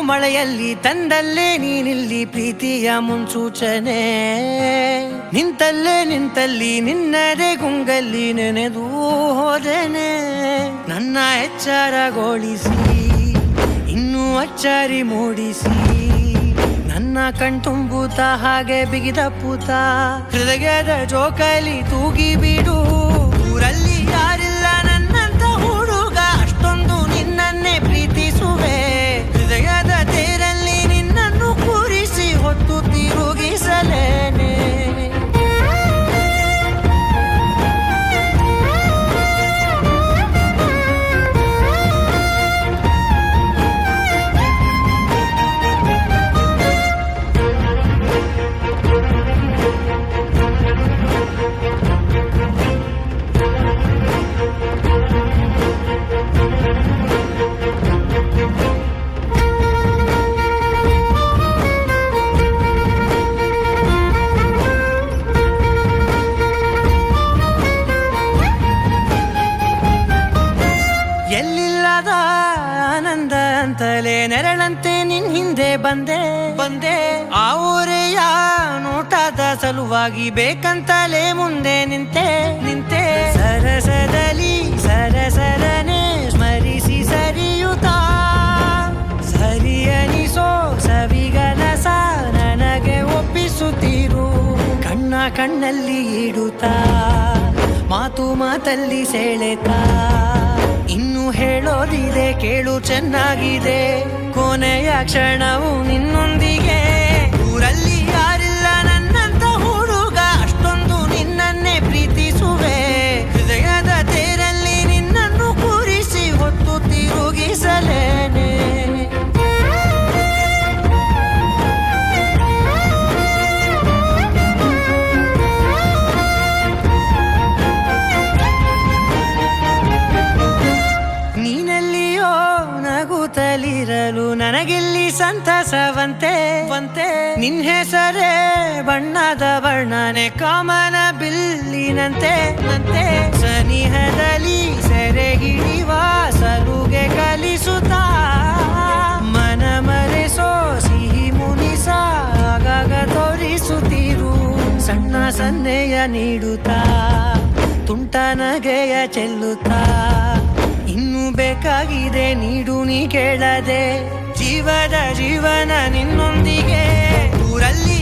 ಮಳೆಯಲ್ಲಿ ತಂದಲ್ಲೇ ನೀನಿಲ್ಲಿ ಪ್ರೀತಿಯ ಮುನ್ಸೂಚನೆ, ನಿಂತಲ್ಲಿ ನಿನ್ನದೇ ಗುಂಗಲ್ಲಿ ನೆನೆದು ಹೋದೆನೆ. ನನ್ನ ಎಚ್ಚರಗೊಳಿಸಿ ಇನ್ನೂ ಅಚ್ಚರಿ ಮೂಡಿಸಿ, ನನ್ನ ಕಣ್ತುಂಬುತ್ತ ಹಾಗೆ ಬಿಗಿದಪ್ಪುತ್ತ ಹೃದಯದ ಜೋಕಾಲಿ ತೂಗಿ ಬಿಡು. ಊರಲ್ಲಿ ಯಾರಿಲ್ಲ ನನ್ನಂತ ಹುಡುಗ, ಅಷ್ಟೊಂದು ನಿನ್ನನ್ನೇ ಪ್ರೀತಿಸುವೆ. ಹೃದಯದ ತೇರಲ್ಲಿ ನಿನ್ನನ್ನು ಕೂರಿಸಿ ಹೊತ್ತು ತಿರುಗಿಸಲೇನೆ. ಎಲ್ಲಿಲ್ಲದ ಆನಂದ ಅಂತಲೇ ನೆರಳಂತೆ ನಿನ್ ಹಿಂದೆ ಬಂದೆ. ಆ ಊರೆಯ ನೋಟದ ಸಲುವಾಗಿ ಬೇಕಂತಲೇ ಮುಂದೆ ನಿಂತೆ. ಸರಸದಲ್ಲಿ ಸರಸರನೆ ಸ್ಮರಿಸಿ ಸರಿಯುತ್ತಾ, ಸರಿಯನಿಸೋ ಸವಿಗನಸ ನನಗೆ ಒಪ್ಪಿಸುತ್ತೀರು. ಕಣ್ಣಲ್ಲಿ ಇಡುತ್ತಾ, ಮಾತಲ್ಲಿ ಸೆಳೆತಾ, ಇನ್ನು ಹೇಳೋದಿದೆ ಕೇಳು ಚೆನ್ನಾಗಿದೆ. ಕೊನೆಯ ಕ್ಷಣವು ನಿನ್ನೊಂದಿಗೆ. ಊರಲ್ಲಿ ಯಾರಿಲ್ಲ ನನ್ನಂತ ಹುಡುಗ, ಅಷ್ಟೊಂದು ನಿನ್ನನ್ನೇ ಪ್ರೀತಿಸುವೆ. ಹೃದಯದ ತೇರಲ್ಲಿ ನಿನ್ನನ್ನು ಕೂರಿಸಿ ಹೊತ್ತು ತಿರುಗಿಸಲೇನೆ. ನಗುತ್ತಲಿರಲು ನನಗಿಲ್ಲಿ ಸಂತಸವಂತೆ. ನಿನ್ ಹೆಸರೇ ಬಣ್ಣದ ವರ್ಣನೆ ಕಾಮನ ಬಿಲ್ಲಿನಂತೆ. ಸನಿಹದಲ್ಲಿ ಸೆರೆ ಹಿಡಿಯುವ ಸಲುಗೆ ಕಲಿಸುತ್ತಾ, ಮನ ಮರೆಸೋ ಸಿಹಿ ಮುನಿಸ ಆಗಾಗ ತೋರಿಸುತ್ತೀರು. ಸಣ್ಣ ಸನ್ನೆಯ ನೀಡುತ್ತಾ, ತುಂಟ ನಗೆಯ ಚೆಲ್ಲುತ್ತಾ, ಇನ್ನು ಬೇಕಾಗಿದೆ ನೀಡು ನೀ ಕೇಳದೆ. ಜೀವನ ನಿನ್ನೊಂದಿಗೆ. ಊರಲ್ಲಿ